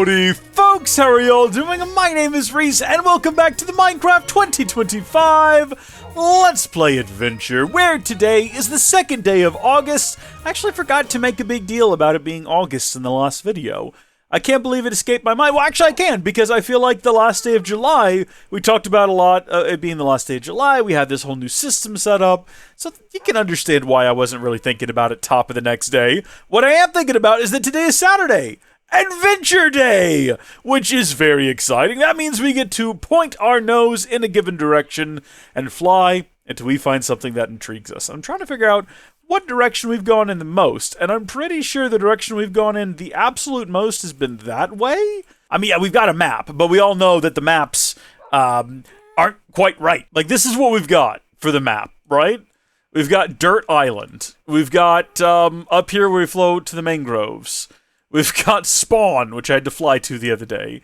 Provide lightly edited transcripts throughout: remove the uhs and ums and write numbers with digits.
Howdy folks, how are y'all doing? My name is Rees, and welcome back to the Minecraft 2025 Let's Play Adventure, where today is the second day of August. I actually forgot to make a big deal about it being August in the last video. I can't believe it escaped my mind. Well, actually I can, because I feel like the last day of July, we talked about a lot, it being the last day of July, we had this whole new system set up, so you can understand why I wasn't really thinking about it top of the next day. What I am thinking about is that today is Saturday. Adventure Day, which is very exciting. That means we get to point our nose in a given direction and fly until we find something that intrigues us. I'm trying to figure out what direction we've gone in the most, and I'm pretty sure the direction we've gone in the absolute most has been that way. I mean, yeah, we've got a map, but we all know that the maps aren't quite right. Like, this is what we've got for the map, right? We've got Dirt Island. We've got up here where we float to the mangroves. We've got Spawn, which I had to fly to the other day.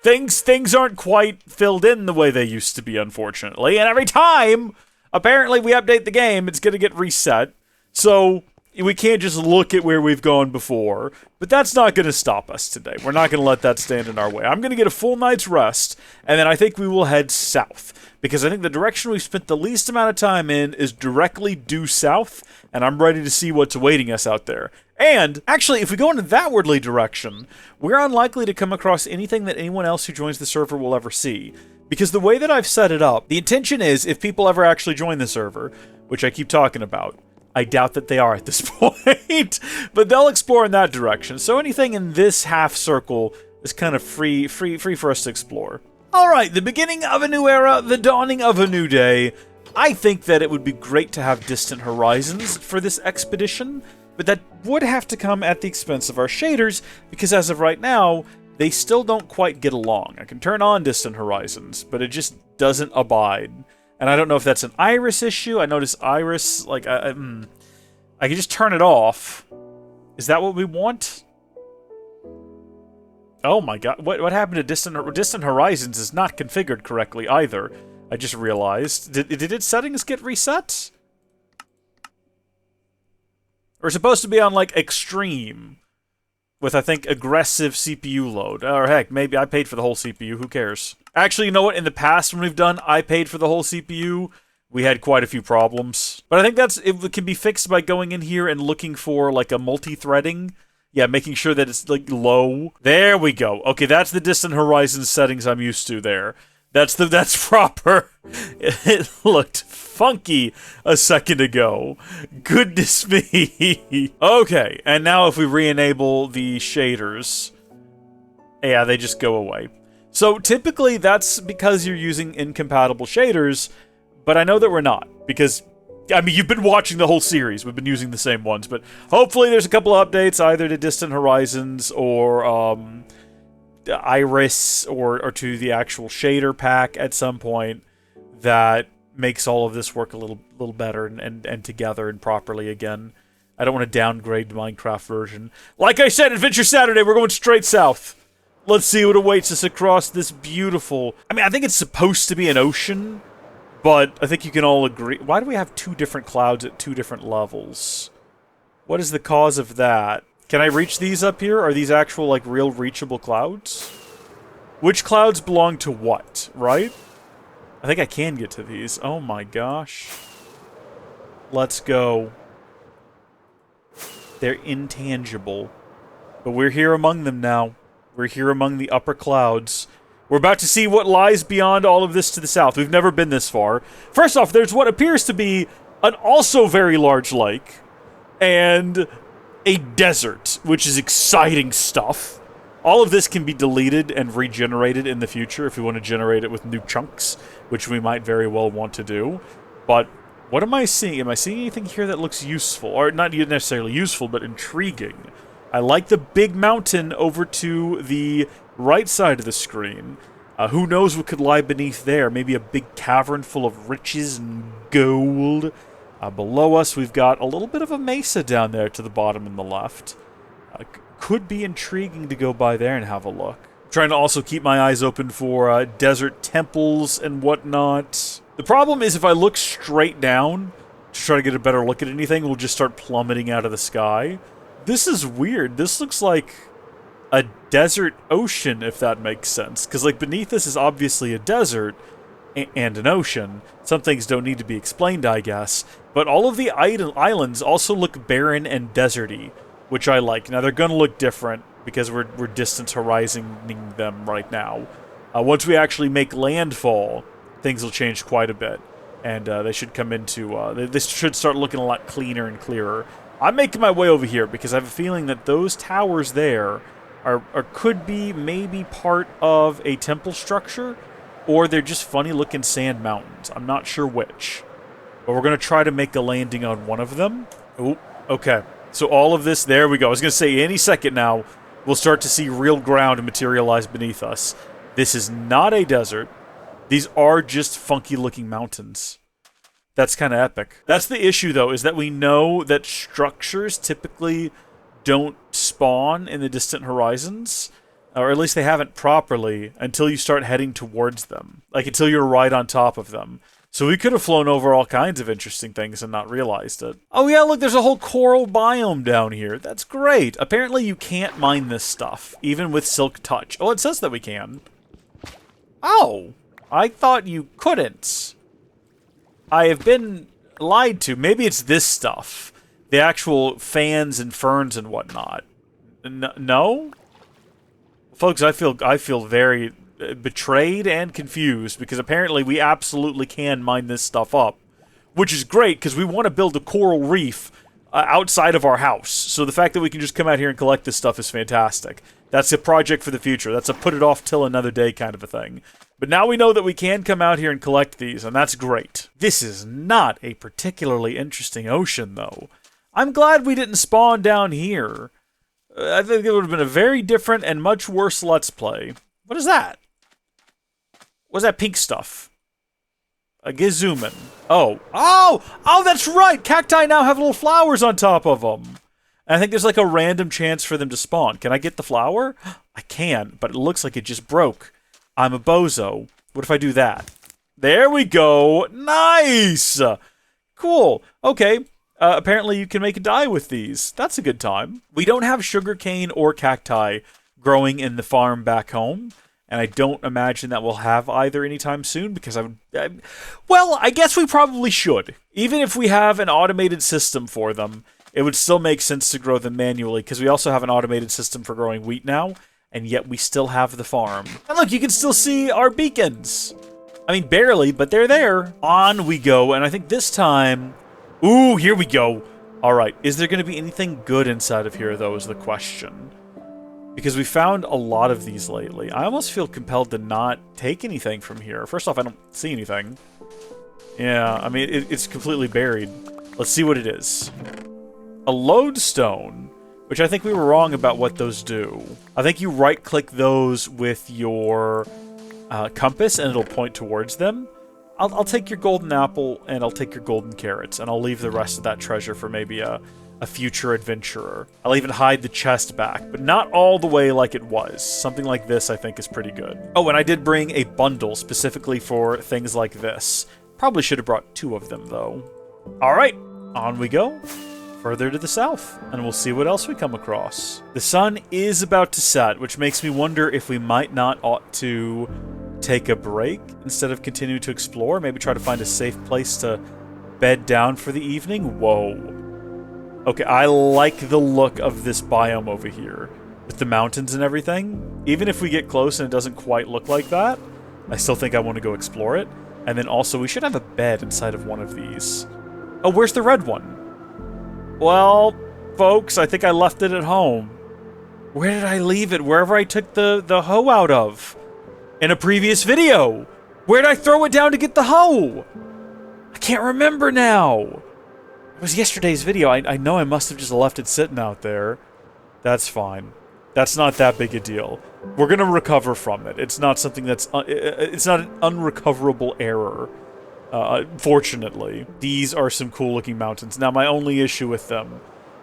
Things aren't quite filled in the way they used to be, unfortunately. And every time, apparently, we update the game, it's going to get reset. So we can't just look at where we've gone before. But that's not going to stop us today. We're not going to let that stand in our way. I'm going to get a full night's rest, and then I think we will head south. Because I think the direction we've spent the least amount of time in is directly due south, and I'm ready to see what's awaiting us out there. And, actually, if we go in that wardly direction, we're unlikely to come across anything that anyone else who joins the server will ever see. Because the way that I've set it up, the intention is, if people ever actually join the server, which I keep talking about, I doubt that they are at this point, but they'll explore in that direction. So anything in this half circle is kind of free for us to explore. Alright, the beginning of a new era, the dawning of a new day. I think that it would be great to have distant horizons for this expedition, but that would have to come at the expense of our shaders, because as of right now, they still don't quite get along. I can turn on distant horizons, but it just doesn't abide. And I don't know if that's an iris issue. I notice iris, like, I can just turn it off. Is that what we want? Oh my god, what happened to distant horizons is not configured correctly either. I just realized. Did its settings get reset? We're supposed to be on, like, extreme. With, I think, aggressive CPU load. Or heck, maybe I paid for the whole CPU, who cares? Actually, you know what? In the past, when we've done I paid for the whole CPU, we had quite a few problems. But I think it can be fixed by going in here and looking for, like, a multi-threading. Yeah, making sure that it's, like, low. There we go. Okay, that's the distant horizon settings I'm used to there. That's proper. It looked funky a second ago. Goodness me. Okay, and now if we re-enable the shaders, yeah, they just go away. So typically that's because you're using incompatible shaders, but I know that we're not, because I mean, you've been watching the whole series. We've been using the same ones, but hopefully there's a couple of updates either to Distant Horizons or Iris or to the actual shader pack at some point that makes all of this work a little better and together and properly again. I don't want to downgrade the Minecraft version. Like I said, Adventure Saturday, we're going straight south. Let's see what awaits us across this beautiful... I mean, I think it's supposed to be an ocean, but I think you can all agree... Why do we have two different clouds at two different levels? What is the cause of that? Can I reach these up here? Are these actual, like, real reachable clouds? Which clouds belong to what, right? I think I can get to these. Oh my gosh. Let's go. They're intangible. But we're here among them now. We're here among the upper clouds. We're about to see what lies beyond all of this to the south. We've never been this far. First off, there's what appears to be an also very large lake. And a desert, which is exciting stuff. All of this can be deleted and regenerated in the future if we want to generate it with new chunks, which we might very well want to do. But what am I seeing? Am I seeing anything here that looks useful? Or not necessarily useful, but intriguing. I like the big mountain over to the right side of the screen. Who knows what could lie beneath there? Maybe a big cavern full of riches and gold. Below us, we've got a little bit of a mesa down there to the bottom in the left. Could be intriguing to go by there and have a look. I'm trying to also keep my eyes open for desert temples and whatnot. The problem is if I look straight down to try to get a better look at anything, we'll just start plummeting out of the sky. This is weird. This looks like a desert ocean, if that makes sense. Because, like, beneath us is obviously a desert and an ocean. Some things don't need to be explained, I guess. But all of the islands also look barren and deserty, which I like. Now, they're going to look different because we're distance horizoning them right now. Once we actually make landfall, things will change quite a bit. And they should come into... they should start looking a lot cleaner and clearer. I'm making my way over here because I have a feeling that those towers there are could be maybe part of a temple structure, or they're just funny-looking sand mountains. I'm not sure which. But we're going to try to make a landing on one of them. Oh, okay. So all of this... There we go. I was going to say, any second now, we'll start to see real ground materialize beneath us. This is not a desert. These are just funky-looking mountains. That's kind of epic. That's the issue, though, is that we know that structures typically don't spawn in the distant horizons, or at least they haven't properly, until you start heading towards them. Like, until you're right on top of them. So we could have flown over all kinds of interesting things and not realized it. Oh yeah, look, there's a whole coral biome down here. That's great. Apparently you can't mine this stuff, even with Silk Touch. Oh, it says that we can. Oh, I thought you couldn't. I have been lied to. Maybe it's this stuff. The actual fans and ferns and whatnot. No? Folks, I feel very betrayed and confused because apparently we absolutely can mine this stuff up. Which is great because we want to build a coral reef outside of our house. So the fact that we can just come out here and collect this stuff is fantastic. That's a project for the future. That's a put it off till another day kind of a thing. But now we know that we can come out here and collect these, and that's great. This is not a particularly interesting ocean, though. I'm glad we didn't spawn down here. I think it would have been a very different and much worse Let's Play. What is that? What's that pink stuff? A Gizuman. Oh, that's right! Cacti now have little flowers on top of them. And I think there's like a random chance for them to spawn. Can I get the flower? I can, but it looks like it just broke. I'm a bozo. What if I do that? There we go. Nice! Cool. Okay. Apparently you can make a dye with these. That's a good time. We don't have sugarcane or cacti growing in the farm back home. And I don't imagine that we'll have either anytime soon because well, I guess we probably should. Even if we have an automated system for them, it would still make sense to grow them manually because we also have an automated system for growing wheat now. And yet we still have the farm. And look, you can still see our beacons. I mean, barely, but they're there. On we go, and I think this time... Ooh, here we go. All right, is there going to be anything good inside of here, though, is the question. Because we found a lot of these lately. I almost feel compelled to not take anything from here. First off, I don't see anything. Yeah, I mean, it's completely buried. Let's see what it is. A lodestone. Which I think we were wrong about what those do. I think you right-click those with your compass and it'll point towards them. I'll take your golden apple and I'll take your golden carrots and I'll leave the rest of that treasure for maybe a future adventurer. I'll even hide the chest back, but not all the way like it was. Something like this I think is pretty good. Oh, and I did bring a bundle specifically for things like this. Probably should have brought 2 of them, though. Alright, on we go. Further to the south, and we'll see what else we come across. The sun is about to set, which makes me wonder if we might not ought to take a break instead of continue to explore. Maybe try to find a safe place to bed down for the evening. Whoa. Okay, I like the look of this biome over here with the mountains and everything. Even if we get close and it doesn't quite look like that, I still think I want to go explore it. And then also, we should have a bed inside of one of these. Oh, where's the red one? Well, folks, I think I left it at home. Where did I leave it? Wherever I took the hoe out of. In a previous video. Where did I throw it down to get the hoe? I can't remember now. It was yesterday's video. I know I must have just left it sitting out there. That's fine. That's not that big a deal. We're going to recover from it. It's not something that's... it's not an unrecoverable error. Fortunately. These are some cool-looking mountains. Now, my only issue with them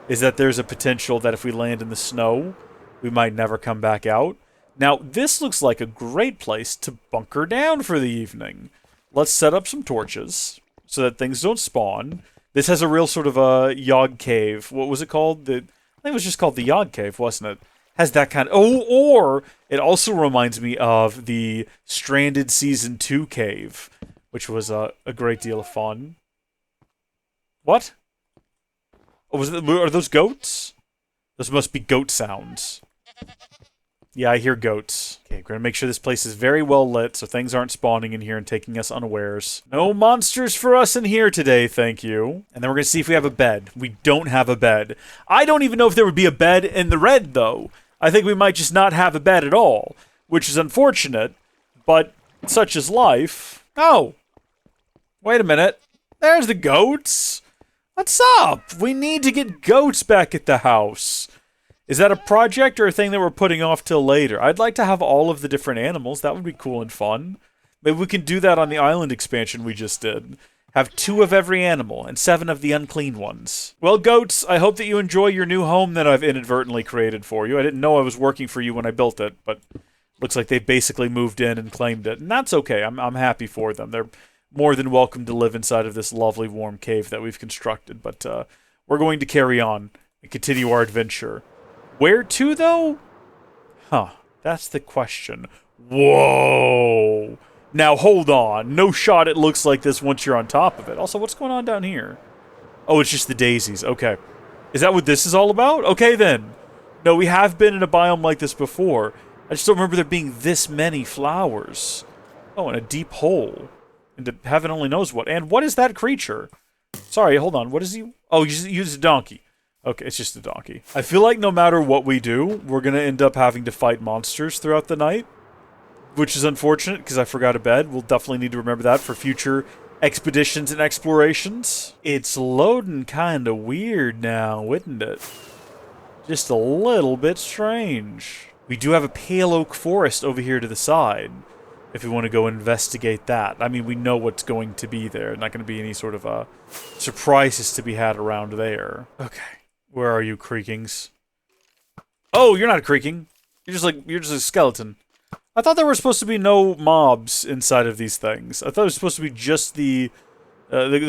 is that there's a potential that if we land in the snow, we might never come back out. Now, this looks like a great place to bunker down for the evening. Let's set up some torches so that things don't spawn. This has a real sort of a Yog Cave. What was it called? I think it was just called the Yog Cave, wasn't it? has that kind of... Oh, or it also reminds me of the Stranded Season 2 cave, which was a great deal of fun. What? Oh, are those goats? Those must be goat sounds. Yeah, I hear goats. Okay, we're gonna make sure this place is very well lit so things aren't spawning in here and taking us unawares. No monsters for us in here today, thank you. And then we're gonna see if we have a bed. We don't have a bed. I don't even know if there would be a bed in the red, though. I think we might just not have a bed at all, which is unfortunate, but such is life. Oh! Wait a minute. There's the goats! What's up? We need to get goats back at the house. Is that a project or a thing that we're putting off till later? I'd like to have all of the different animals. That would be cool and fun. Maybe we can do that on the island expansion we just did. Have 2 of every animal and 7 of the unclean ones. Well, goats, I hope that you enjoy your new home that I've inadvertently created for you. I didn't know I was working for you when I built it, but looks like they've basically moved in and claimed it. And that's okay. I'm happy for them. They're more than welcome to live inside of this lovely warm cave that we've constructed. But we're going to carry on and continue our adventure. Where to, though? Huh. That's the question. Whoa! Now, hold on. No shot it looks like this once you're on top of it. Also, what's going on down here? Oh, it's just the daisies. Okay. Is that what this is all about? Okay, then. No, we have been in a biome like this before. I just don't remember there being this many flowers. Oh, and a deep hole. Into heaven only knows what. And what is that creature? Sorry, hold on. What is he? Oh, he's a donkey. Okay, it's just a donkey. I feel like no matter what we do, we're going to end up having to fight monsters throughout the night. Which is unfortunate, because I forgot a bed. We'll definitely need to remember that for future expeditions and explorations. It's loading kind of weird now, isn't it? Just a little bit strange. We do have a pale oak forest over here to the side, if we want to go investigate that. I mean, we know what's going to be there. Not going to be any sort of surprises to be had around there. Okay. Where are you, creakings? Oh, you're not creaking. You're just a skeleton. I thought there were supposed to be no mobs inside of these things. I thought it was supposed to be just the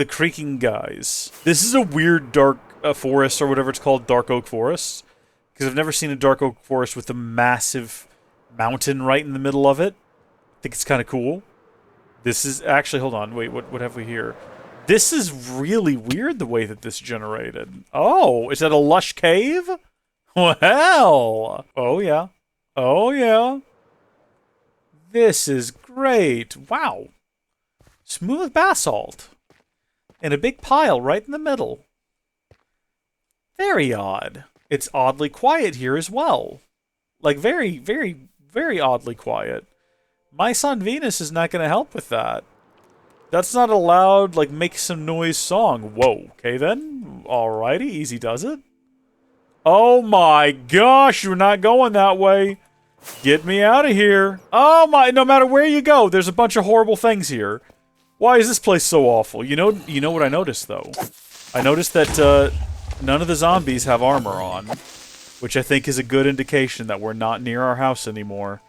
creaking guys. This is a weird dark forest, or whatever it's called, dark oak forest. Because I've never seen a dark oak forest with a massive mountain right in the middle of it. I think it's kind of cool. This is actually, hold on, wait, what have we here? This is really weird the way that this generated. Oh, is that a lush cave? Well, oh yeah, oh yeah. This is great. Wow. Smooth basalt. And a big pile right in the middle. Very odd. It's oddly quiet here as well. Like, very, very, very oddly quiet. My son Venus is not going to help with that. That's not a loud, like, make some noise song. Whoa. Okay, then. Alrighty. Easy does it. Oh my gosh, you're not going that way. Get me out of here. Oh my, no matter where you go, there's a bunch of horrible things here. Why is this place so awful? You know what I noticed, though? I noticed that none of the zombies have armor on, which I think is a good indication that we're not near our house anymore,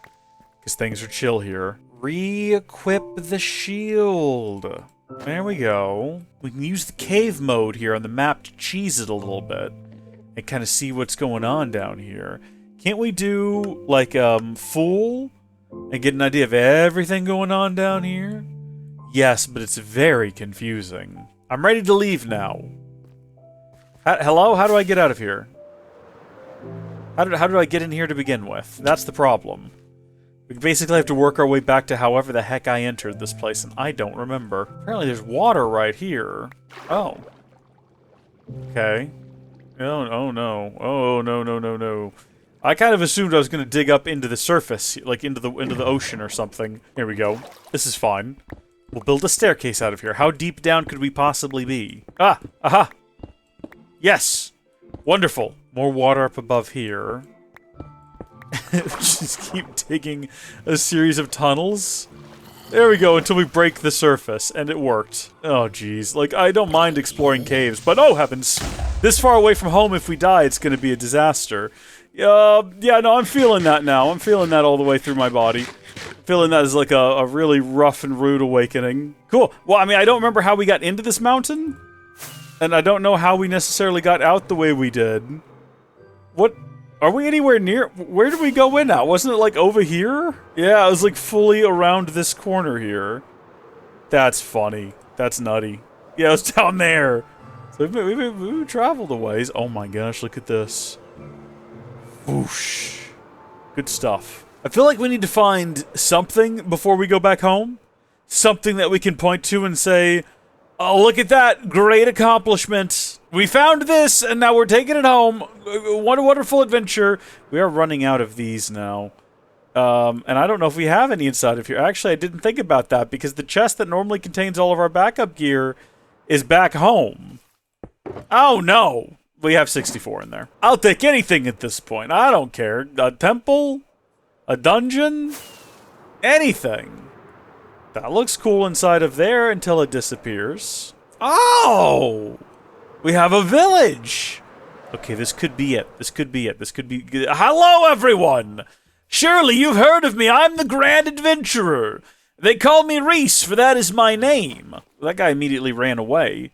because things are chill here. Re-equip the shield. There we go. We can use the cave mode here on the map to cheese it a little bit and kind of see what's going on down here. Can't we do, like, Fool? And get an idea of everything going on down here? Yes, but it's very confusing. I'm ready to leave now. Hello? How do I get out of here? How do I get in here to begin with? That's the problem. We basically have to work our way back to however the heck I entered this place, and I don't remember. Apparently there's water right here. Oh. Okay. Oh no. Oh, no. I kind of assumed I was going to dig up into the surface, like into the ocean or something. Here we go. This is fine. We'll build a staircase out of here. How deep down could we possibly be? Ah! Aha! Yes! Wonderful. More water up above here. Just keep digging a series of tunnels. There we go, until we break the surface, and it worked. Oh, jeez. Like, I don't mind exploring caves, but oh heavens! This far away from home, if we die, it's gonna be a disaster. Yeah, no, I'm feeling that now. I'm feeling that all the way through my body. Feeling that as like a really rough and rude awakening. Cool. Well, I mean, I don't remember how we got into this mountain. And I don't know how we necessarily got out the way we did. What Are we anywhere near? Where did we go in at? Wasn't it like over here? Yeah, it was like fully around this corner here. That's funny. That's nutty. Yeah, it was down there. So we've traveled a ways. Oh my gosh, look at this. Whoosh. Good stuff. I feel like we need to find something before we go back home. Something that we can point to and say, oh, look at that. Great accomplishment. We found this, and now we're taking it home. What a wonderful adventure. We are running out of these now. And I don't know if we have any inside of here. Actually, I didn't think about that, because the chest that normally contains all of our backup gear is back home. Oh, no. We have 64 in there. I'll take anything at this point. I don't care. A temple? A dungeon? Anything. That looks cool inside of there until it disappears. Oh! We have a village! Okay, this could be it. This could be it. This could be... Hello, everyone! Surely you've heard of me. I'm the Grand Adventurer. They call me Rees, for that is my name. That guy immediately ran away.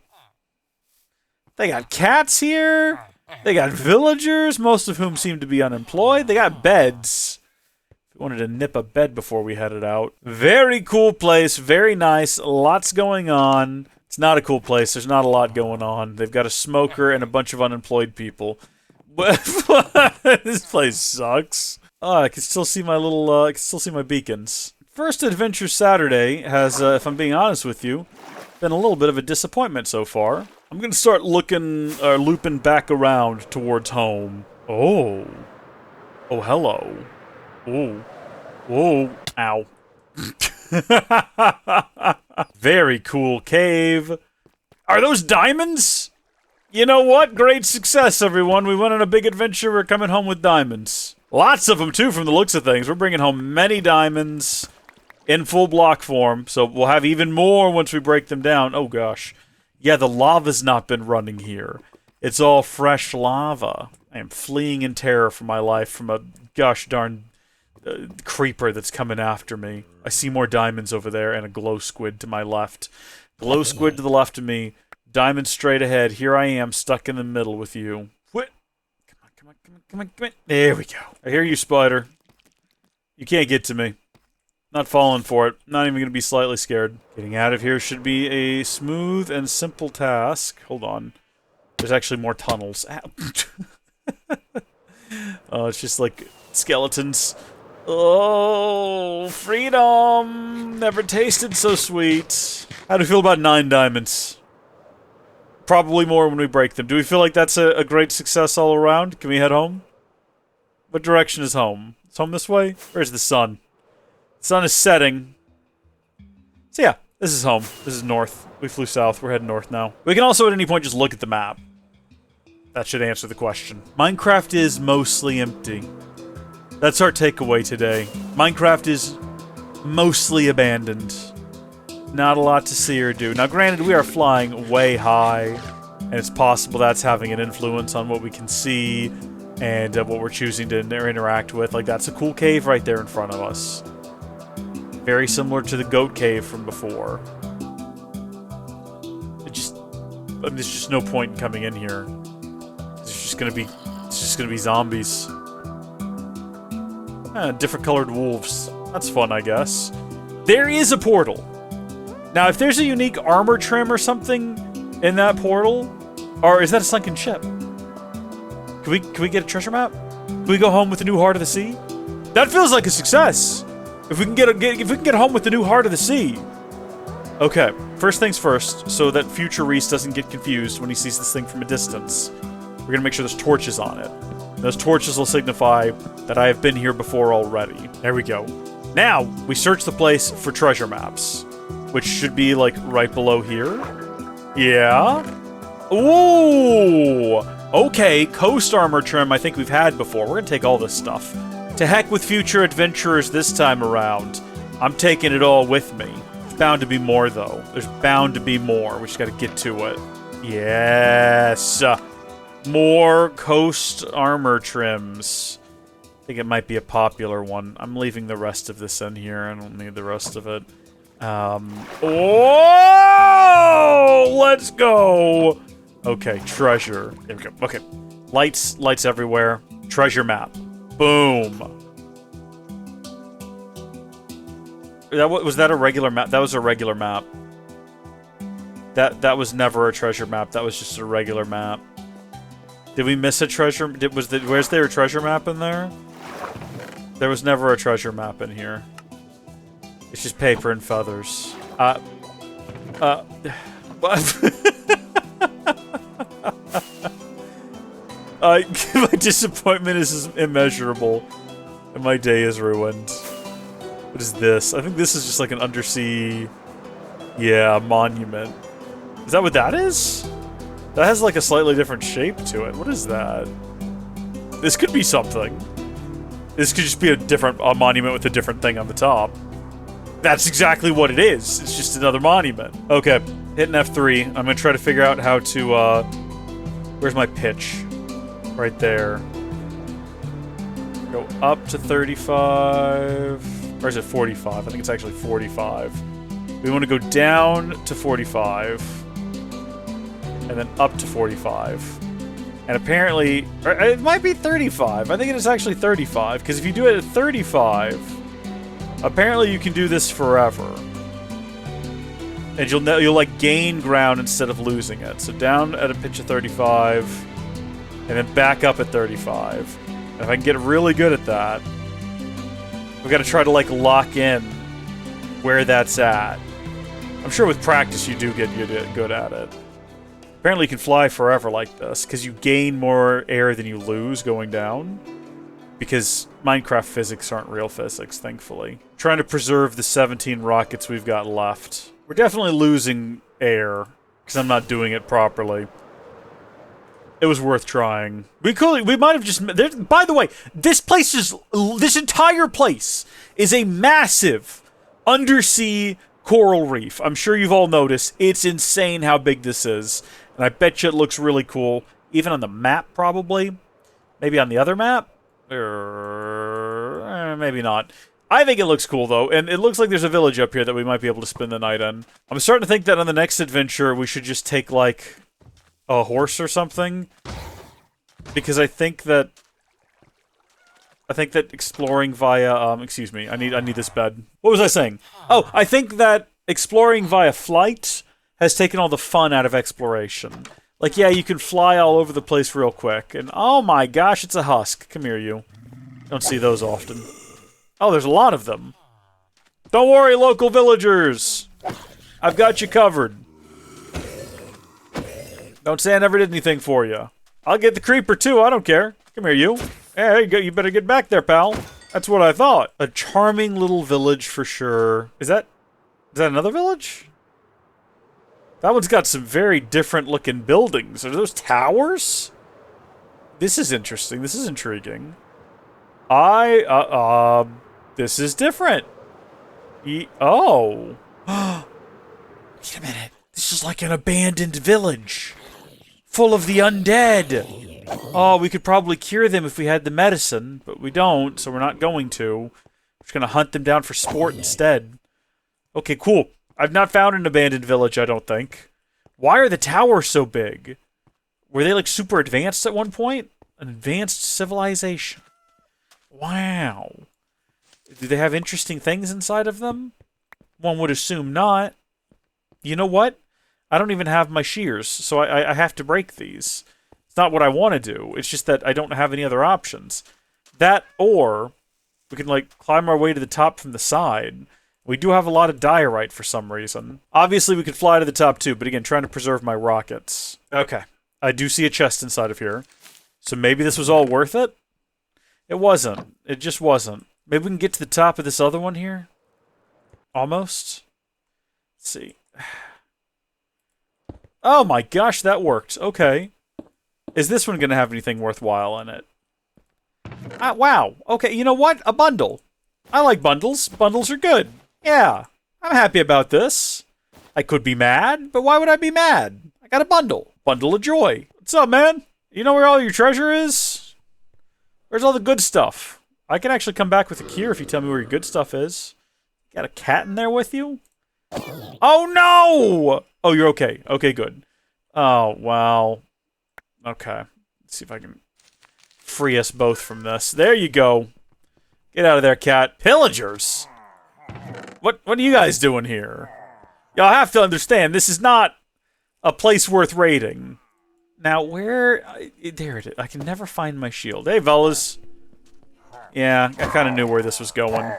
They got cats here. They got villagers, most of whom seem to be unemployed. They got beds. We wanted to nip a bed before we headed out. Very cool place. Very nice. Lots going on. It's not a cool place. There's not a lot going on. They've got a smoker and a bunch of unemployed people. This place sucks. Oh, I can still see my little, I can still see my beacons. First Adventure Saturday has, if I'm being honest with you, been a little bit of a disappointment so far. I'm gonna start looping back around towards home. Oh. Oh, hello. Oh. Whoa. Ow. Very cool cave. Are those diamonds? You know what? Great success, everyone. We went on a big adventure. We're coming home with diamonds. Lots of them, too, from the looks of things. We're bringing home many diamonds in full block form, so we'll have even more once we break them down. Oh, gosh. Yeah, the lava's not been running here. It's all fresh lava. I am fleeing in terror for my life from a gosh darn creeper that's coming after me. I see more diamonds over there and a glow squid to my left. Glow squid to the left of me. Diamond straight ahead. Here I am, stuck in the middle with you. What? Come on. There we go. I hear you, spider. You can't get to me. Not falling for it. Not even going to be slightly scared. Getting out of here should be a smooth and simple task. Hold on. There's actually more tunnels. Oh, it's just like skeletons. Oh, freedom! Never tasted so sweet. How do you feel about 9 diamonds? Probably more when we break them. Do we feel like that's a great success all around? Can we head home? What direction is home? Is home this way? Where's the sun? The sun is setting. So yeah, this is home. This is north. We flew south. We're heading north now. We can also at any point just look at the map. That should answer the question. Minecraft is mostly empty. That's our takeaway today. Minecraft is mostly abandoned. Not a lot to see or do. Now granted, we are flying way high, and it's possible that's having an influence on what we can see and what we're choosing to interact with. Like, that's a cool cave right there in front of us. Very similar to the goat cave from before. There's just no point in coming in here. It's just gonna be zombies. Different colored wolves. That's fun, I guess. There is a portal. Now, if there's a unique armor trim or something in that portal, or is that a sunken ship? Can we get a treasure map? Can we go home with the new heart of the sea? That feels like a success. If we can get home with the new heart of the sea. Okay, first things first, so that future Rees doesn't get confused when he sees this thing from a distance. We're gonna make sure there's torches on it. Those torches will signify that I have been here before already. There we go. Now, we search the place for treasure maps, which should be, like, right below here. Yeah. Ooh! Okay, coast armor trim I think we've had before. We're gonna take all this stuff. To heck with future adventurers this time around. I'm taking it all with me. There's bound to be more, though. There's bound to be more. We just gotta get to it. Yes! More coast armor trims. I think it might be a popular one. I'm leaving the rest of this in here. I don't need the rest of it. Oh! Let's go! Okay, treasure. There we go. Okay. Lights everywhere. Treasure map. Boom. Was that a regular map? That was a regular map. That was never a treasure map. That was just a regular map. Did we miss a treasure? Where's there a treasure map in there? There was never a treasure map in here. It's just paper and feathers. What? My disappointment is immeasurable, and my day is ruined. What is this? I think this is just like an undersea... Yeah, monument. Is that what that is? That has like a slightly different shape to it. What is that? This could be something. This could just be a monument with a different thing on the top. That's exactly what it is. It's just another monument. Okay, hitting F3. I'm gonna try to figure out how to, where's my pitch? Right there. Go up to 35. Or is it 45? I think it's actually 45. We want to go down to 45. And then up to 45. And apparently, it might be 35. I think it is actually 35. Because if you do it at 35, apparently you can do this forever. And you'll like gain ground instead of losing it. So down at a pitch of 35, and then back up at 35. And if I can get really good at that, we've got to try to like lock in where that's at. I'm sure with practice you do get good at it. Apparently you can fly forever like this, because you gain more air than you lose going down. Because Minecraft physics aren't real physics, thankfully. Trying to preserve the 17 rockets we've got left. We're definitely losing air, because I'm not doing it properly. It was worth trying. We might have just... By the way, this entire place is a massive undersea coral reef. I'm sure you've all noticed. It's insane how big this is. And I bet you it looks really cool. Even on the map, probably. Maybe on the other map? Maybe not. I think it looks cool, though. And it looks like there's a village up here that we might be able to spend the night in. I'm starting to think that on the next adventure, we should just take, like, a horse or something. Because I think that exploring via... excuse me. I need this bed. What was I saying? Oh, I think that exploring via flight has taken all the fun out of exploration. Like, yeah, you can fly all over the place real quick. And, oh my gosh, it's a husk. Come here, you. Don't see those often. Oh, there's a lot of them. Don't worry, local villagers. I've got you covered. Don't say I never did anything for you. I'll get the creeper, too. I don't care. Come here, you. Hey, you better get back there, pal. That's what I thought. A charming little village for sure. Is that another village? That one's got some very different looking buildings. Are those towers? This is interesting. This is intriguing. This is different. Oh. Wait a minute. This is like an abandoned village. Full of the undead. Oh, we could probably cure them if we had the medicine, but we don't, so we're not going to. We're just gonna hunt them down for sport instead. Okay, cool. I've not found an abandoned village, I don't think. Why are the towers so big? Were they, like, super advanced at one point? An advanced civilization. Wow. Do they have interesting things inside of them? One would assume not. You know what? I don't even have my shears, so I have to break these. It's not what I want to do. It's just that I don't have any other options. That, or we can, like, climb our way to the top from the side. We do have a lot of diorite for some reason. Obviously, we could fly to the top too, but again, trying to preserve my rockets. Okay. I do see a chest inside of here. So maybe this was all worth it? It wasn't. It just wasn't. Maybe we can get to the top of this other one here? Almost? Let's see. Oh my gosh, that worked. Okay. Is this one going to have anything worthwhile in it? Wow. Okay, you know what? A bundle. I like bundles. Bundles are good. Yeah. I'm happy about this. I could be mad, but why would I be mad? I got a bundle. Bundle of joy. What's up, man? You know where all your treasure is? Where's all the good stuff? I can actually come back with a cure if you tell me where your good stuff is. Got a cat in there with you? Oh, no! Oh, you're okay. Okay, good. Oh, wow. Okay. Let's see if I can free us both from this. There you go. Get out of there, cat. Pillagers! What are you guys doing here? Y'all have to understand, this is not a place worth raiding. Now, where... there it is. I can never find my shield. Hey, fellas. Yeah, I kind of knew where this was going.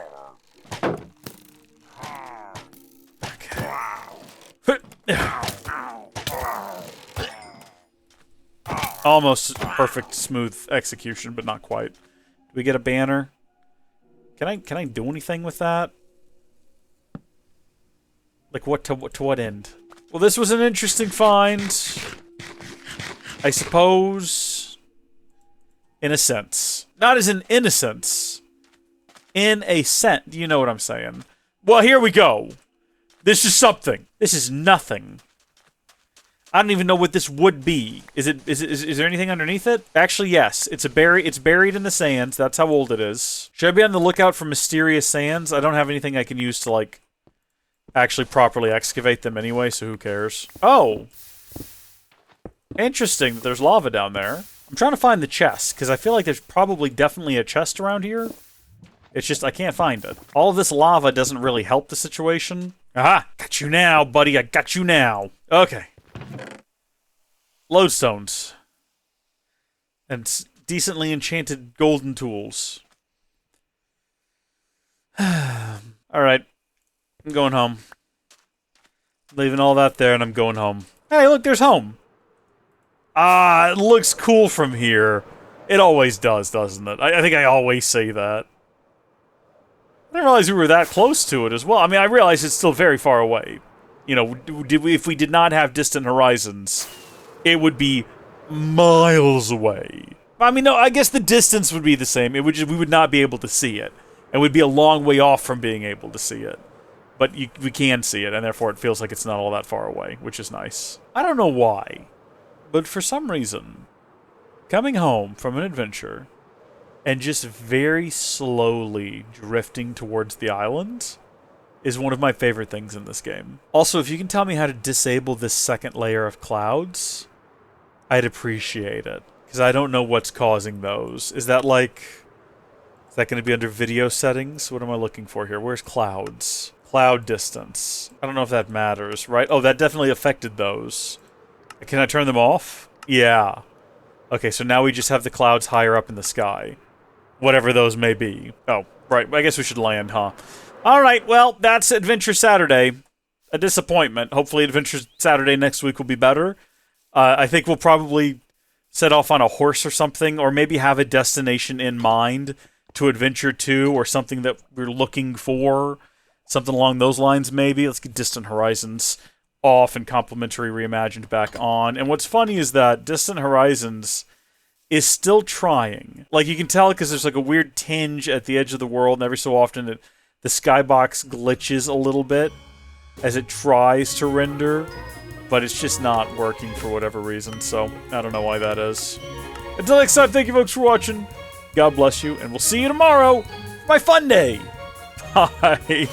Almost perfect, smooth execution, but not quite. Do we get a banner? Can I do anything with that? Like what to what end? Well, this was an interesting find, I suppose. In a sense, not as an innocence. In a sense, you know what I'm saying? Well, here we go. This is something. This is nothing. I don't even know what this would be. Is there anything underneath it? Actually, yes. It's buried in the sands. That's how old it is. Should I be on the lookout for mysterious sands? I don't have anything I can use to, like, actually properly excavate them anyway, so who cares? Oh. Interesting that there's lava down there. I'm trying to find the chest, because I feel like there's probably definitely a chest around here. It's just I can't find it. All of this lava doesn't really help the situation. Aha! Got you now, buddy. I got you now. Okay. Lodestones. And decently enchanted golden tools. Alright. I'm going home. Leaving all that there and I'm going home. Hey, look, there's home. Ah, it looks cool from here. It always does, doesn't it? I think I always say that. I didn't realize we were that close to it as well. I mean, I realize it's still very far away. You know, if we did not have distant horizons, it would be miles away. I mean, no, I guess the distance would be the same. We would not be able to see it. And we'd be a long way off from being able to see it. But we can see it, and therefore it feels like it's not all that far away, which is nice. I don't know why, but for some reason, coming home from an adventure and just very slowly drifting towards the island is one of my favorite things in this game. Also, if you can tell me how to disable this second layer of clouds, I'd appreciate it. Because I don't know what's causing those. Is that like... is that going to be under video settings? What am I looking for here? Where's clouds? Cloud distance. I don't know if that matters, right? Oh, that definitely affected those. Can I turn them off? Yeah. Okay, so now we just have the clouds higher up in the sky. Whatever those may be. Oh, right. I guess we should land, huh? Alright, well, that's Adventure Saturday. A disappointment. Hopefully Adventure Saturday next week will be better. I think we'll probably set off on a horse or something, or maybe have a destination in mind to adventure to, or something that we're looking for. Something along those lines, maybe. Let's get Distant Horizons off and Complementary Reimagined back on. And what's funny is that Distant Horizons is still trying. Like, you can tell because there's like a weird tinge at the edge of the world, and every so often the skybox glitches a little bit as it tries to render, but it's just not working for whatever reason, so I don't know why that is. Until next time, thank you folks for watching. God bless you, and we'll see you tomorrow for my fun day. Bye.